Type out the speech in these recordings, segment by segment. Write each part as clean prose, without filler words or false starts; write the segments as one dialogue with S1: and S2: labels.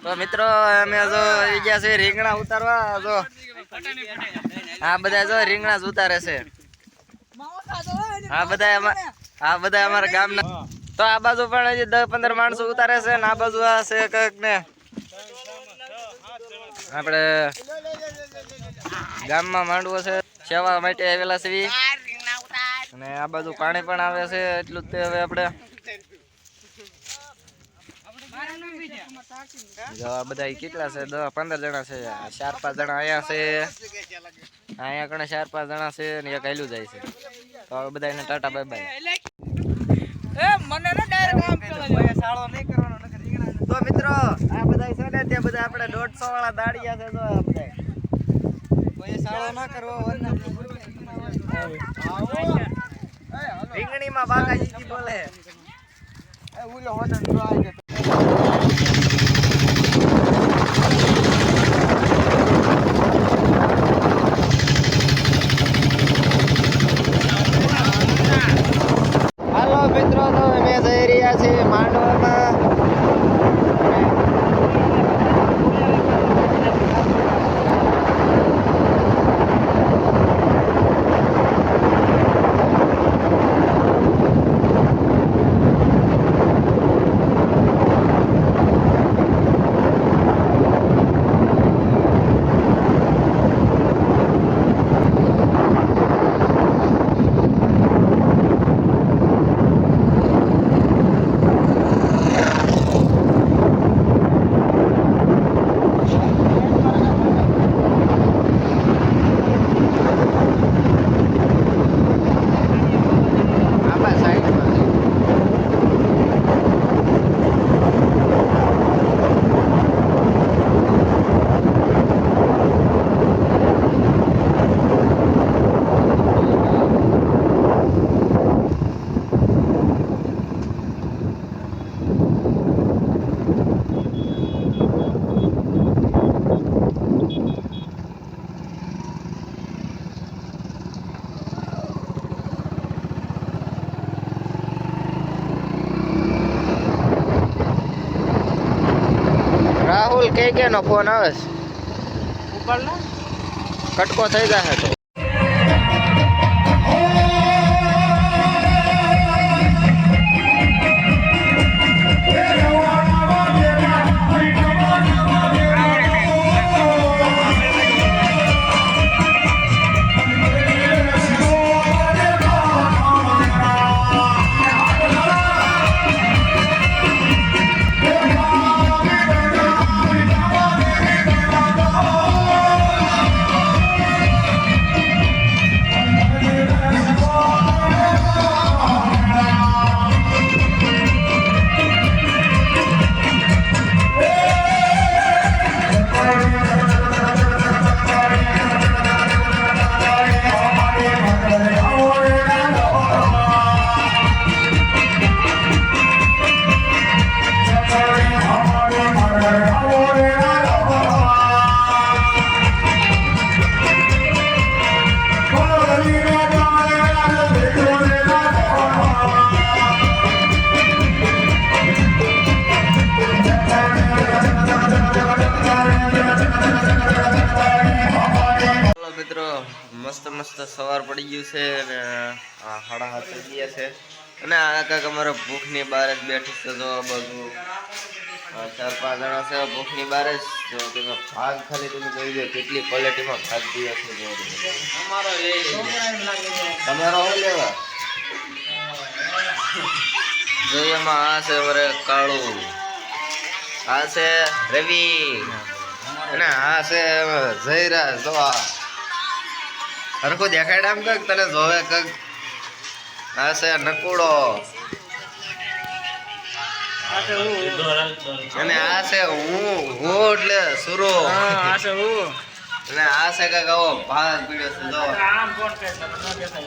S1: તો મિત્રો અમે જો ગયા છે રીંગણા ઉતારવા. જો આ બધા જો રીંગણા જ ઉતારે છે. આ બધા અમારા ગામના. તો આ બાજુ પણ હજી 10-15 માણસો ઉતારે છે ને આ બાજુ આ છે કઈક ને આપણે ગામમાં માંડવો છે સેવા માટે આવેલા છે અને આ બાજુ પાણી પણ આવે છે એટલું જ. હવે આપણે જો આ બધા કેટલા છે 10-15 જણા છે. 4-5 જણા અહીંયા છે. અહીંયા કણે 4-5 જણા છે ને એક આયલું જાય છે. તો હવે બધા એને ટાટા બાય બાય. તો મિત્રો આ બધા છે ને ત્યાં બધા આપણે 150 વાળા દાડિયા છે. તો આ બધા કોઈ સાળો ના કરવો રીંગણીમાં બાગાજી બોલે. હાલો મિત્રો, તો અમે જઈ રહ્યા છીએ માંડવામાં. રાહુલ કે નો ફોન આવે છે. ઉપર નો કટકો થઈ જાય તો મસ્ત સવાર પડી ગયું છે અને 7:30 થઈ ગયા છે અને આ કાંક અમારે ભૂખની બહાર જ બેઠી છે. તો બધું 4-5 જણા છે ભૂખની બહાર જ. જો તમે ભાગ ખાલી તમે જોઈ લો કેટલી ક્વોલિટીમાં ભાગ દીધા છે. તમારો શું લેવા જોઈએ? એમાં આ છે અમારે કાળું, આ છે રવિ અને આ છે જયરા. જો હરખું દેખાડ આમ કઈક તને જોવે કઈક. આ છે નકુડો અને આ છે હું એટલે સુરો. અને આ છે કઈક આવો ભાગ પીડ્યો છે.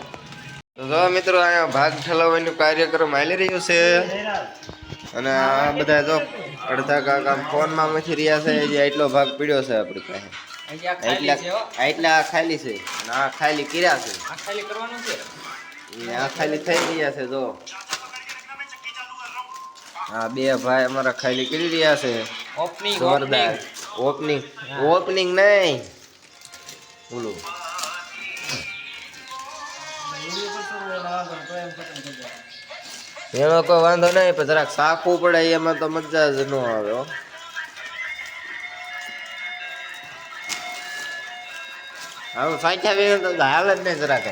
S1: જો મિત્રો અહીંયા ભાગ ઠલાવવાનું કાર્યક્રમ હાલી રહ્યું છે. અને આ બધા જો અડધા કાકા ફોનમાં મથી રહ્યા છે જે એટલો ભાગ પીડ્યો છે આપણી પાસે એટલા ખાલી છે અને આ ખાલી કર્યા છે આ ખાલી થઈ રહ્યા છે જો આ બે ભાઈ અમારા ખાલી કરી રહ્યા છે જોરદાર ઓપનિંગ ઓપનિંગ નહીં બોલું એમાં કોઈ વાંધો નહીં પણ જરાક સાખવું પડે એમાં તો મજા જ ન આવે હવે સાખ્યા વિના તો હાલ જ નહીં જરાક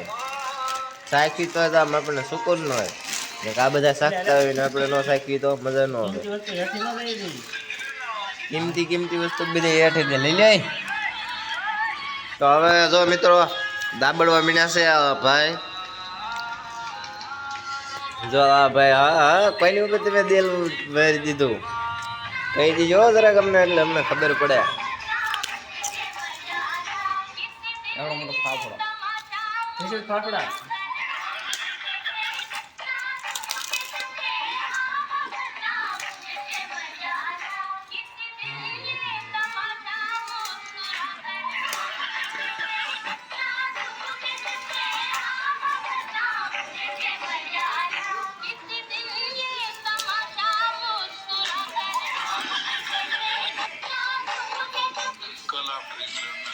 S1: સાખી તો આપણને સુકૂન ન હોય આ બધા શાકતા હોય ને આપણે ન સાખી તો મજા ન આવે કિંમતી વસ્તુ બધી હેઠી લઈ લે તો હવે જો મિત્રો દાબડવા મીના છે આ ભાઈ જો આ ભાઈ હા કોઈની ઉપર તમે દિલ ભરી દીધું કહી દીજો જરાક અમને એટલે અમને ખબર પડે એવડો મોટો ફાફડા कला